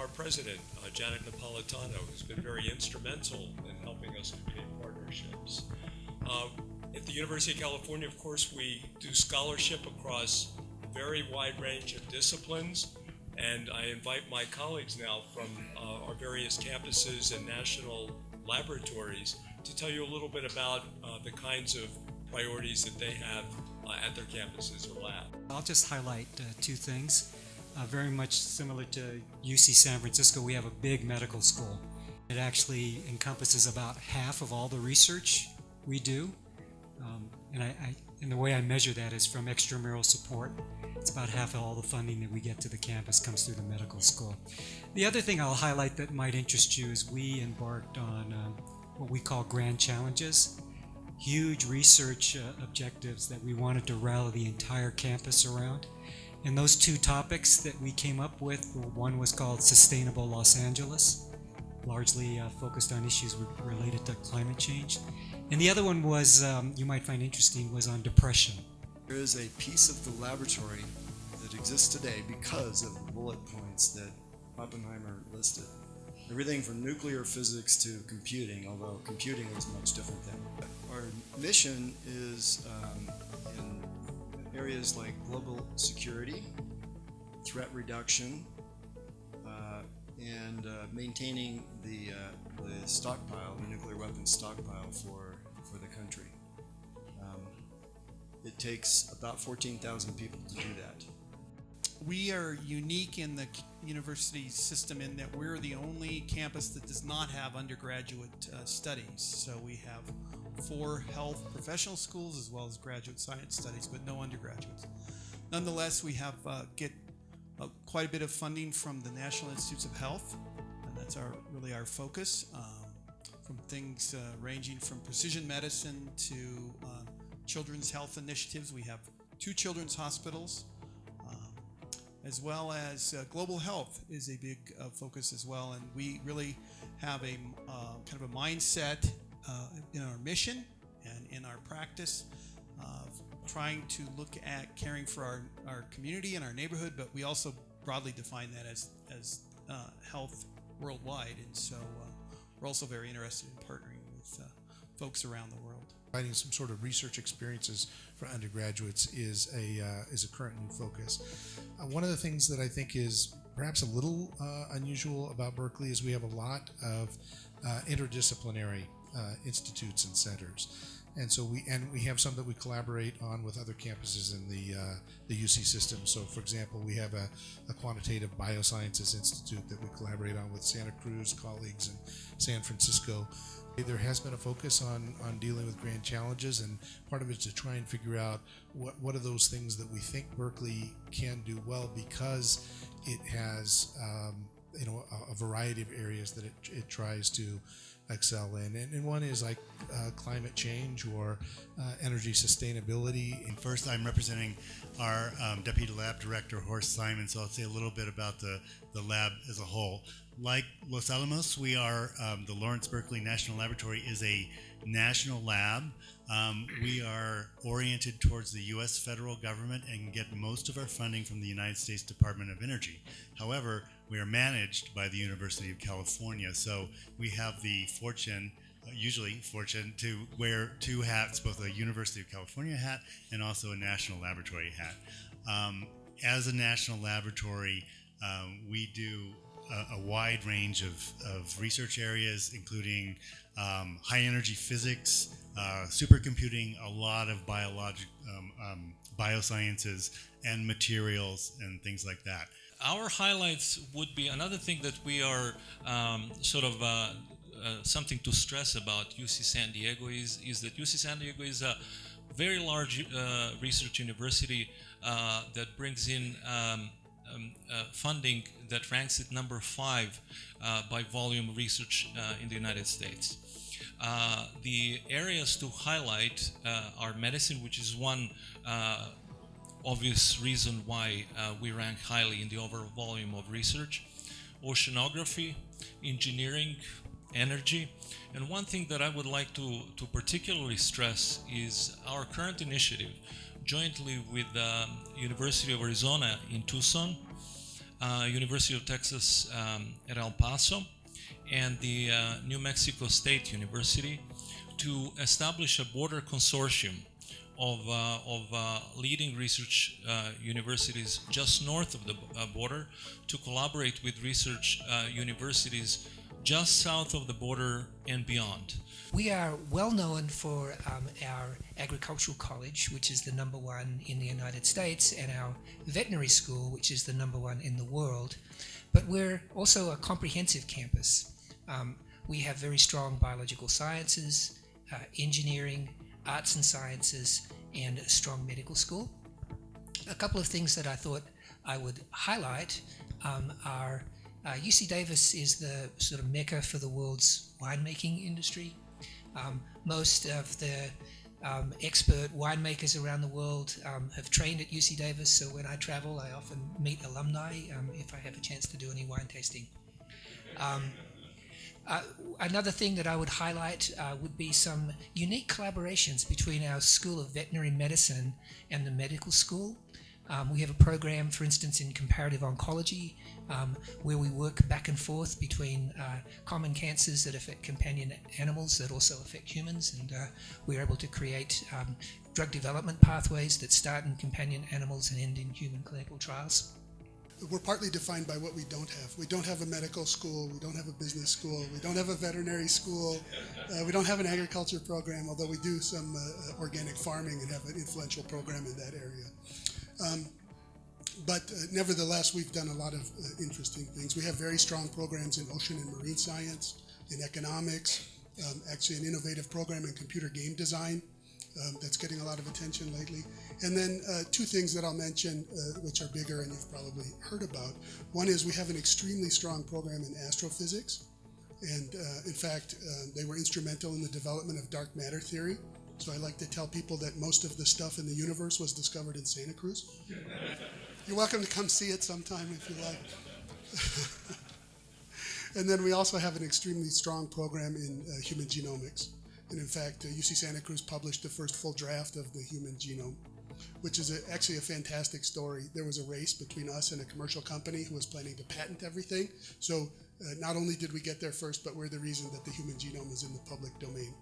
our president, Janet Napolitano, who's been very instrumental in helping us create partnerships. At the University of California, of course, we do scholarship across a very wide range of disciplines, and I invite my colleagues now from our various campuses and national laboratories to tell you a little bit about the kinds of priorities that they have at their campuses or lab. I'll just highlight two things. Very much similar to UC San Francisco, we have a big medical school. It actually encompasses about half of all the research we do. And the way I measure that is from extramural support. It's about half of all the funding that we get to the campus comes through the medical school. The other thing I'll highlight that might interest you is we embarked on what we call grand challenges. Huge research objectives that we wanted to rally the entire campus around. And those two topics that we came up with, one was called Sustainable Los Angeles, largely focused on issues related to climate change. And the other one was, you might find interesting, was on depression. There is a piece of the laboratory that exists today because of the bullet points that Oppenheimer listed. Everything from nuclear physics to computing, although computing is a much different thing. Our mission is in areas like global security, threat reduction, and maintaining the stockpile, the nuclear weapons stockpile for the country. It takes about 14,000 people to do that. We are unique in the university system in that we're the only campus that does not have undergraduate studies. So we have 4 health professional schools as well as graduate science studies, but no undergraduates. Nonetheless, we have get quite a bit of funding from the National Institutes of Health, and that's really our focus. From things ranging from precision medicine to children's health initiatives. We have 2 children's hospitals, as well as global health is a big focus as well. And we really have a kind of a mindset in our mission and in our practice of trying to look at caring for our community and our neighborhood, but we also broadly define that as health worldwide. And so we're also very interested in partnering with folks around the world. Providing some sort of research experiences for undergraduates is a current new focus. One of the things that I think is perhaps a little unusual about Berkeley is we have a lot of interdisciplinary institutes and centers. And so we have some that we collaborate on with other campuses in the UC system. So, for example, we have a quantitative biosciences institute that we collaborate on with Santa Cruz colleagues in San Francisco. There has been a focus on dealing with grand challenges, and part of it is to try and figure out what are those things that we think Berkeley can do well, because it has a variety of areas that it tries to excel in, and one is like climate change or energy sustainability. And first, I'm representing our Deputy Lab Director, Horst Simon, so I'll say a little bit about the lab as a whole. Like Los Alamos, we are, the Lawrence Berkeley National Laboratory is a national lab. We are oriented towards the U.S. federal government and get most of our funding from the United States Department of Energy. However, we are managed by the University of California, so we have the usually fortune to wear 2 hats, both a University of California hat and also a national laboratory hat. As a national laboratory, we do a wide range of research areas, including high energy physics, supercomputing, a lot of biosciences and materials and things like that. Our highlights would be another thing that we are something to stress about UC San Diego is that UC San Diego is a very large research university that brings in funding that ranks at number 5 by volume of research in the United States. The areas to highlight are medicine, which is one obvious reason why we rank highly in the overall volume of research, oceanography, engineering, energy, and one thing that I would like to particularly stress is our current initiative jointly with the University of Arizona in Tucson University of Texas at El Paso, and the New Mexico State University to establish a border consortium of leading research universities just north of the border to collaborate with research universities just south of the border and beyond. We are well known for our agricultural college, which is the #1 in the United States, and our veterinary school, which is the #1 in the world. But we're also a comprehensive campus. We have very strong biological sciences, engineering, arts and sciences, and a strong medical school. A couple of things that I thought I would highlight are UC Davis is the sort of mecca for the world's winemaking industry. Most of the expert winemakers around the world have trained at UC Davis, so when I travel, I often meet alumni if I have a chance to do any wine tasting. Another thing that I would highlight would be some unique collaborations between our School of Veterinary Medicine and the medical school. We have a program, for instance, in comparative oncology, where we work back and forth between common cancers that affect companion animals that also affect humans, and we're able to create drug development pathways that start in companion animals and end in human clinical trials. We're partly defined by what we don't have. We don't have a medical school, we don't have a business school, we don't have a veterinary school, we don't have an agriculture program, although we do some organic farming and have an influential program in that area. But nevertheless, we've done a lot of interesting things. We have very strong programs in ocean and marine science, in economics, actually an innovative program in computer game design that's getting a lot of attention lately. And then two things that I'll mention, which are bigger and you've probably heard about. One is we have an extremely strong program in astrophysics. And in fact, they were instrumental in the development of dark matter theory. So I like to tell people that most of the stuff in the universe was discovered in Santa Cruz. You're welcome to come see it sometime if you like. And then we also have an extremely strong program in human genomics. And in fact, UC Santa Cruz published the first full draft of the human genome, which is actually a fantastic story. There was a race between us and a commercial company who was planning to patent everything. So not only did we get there first, but we're the reason that the human genome is in the public domain.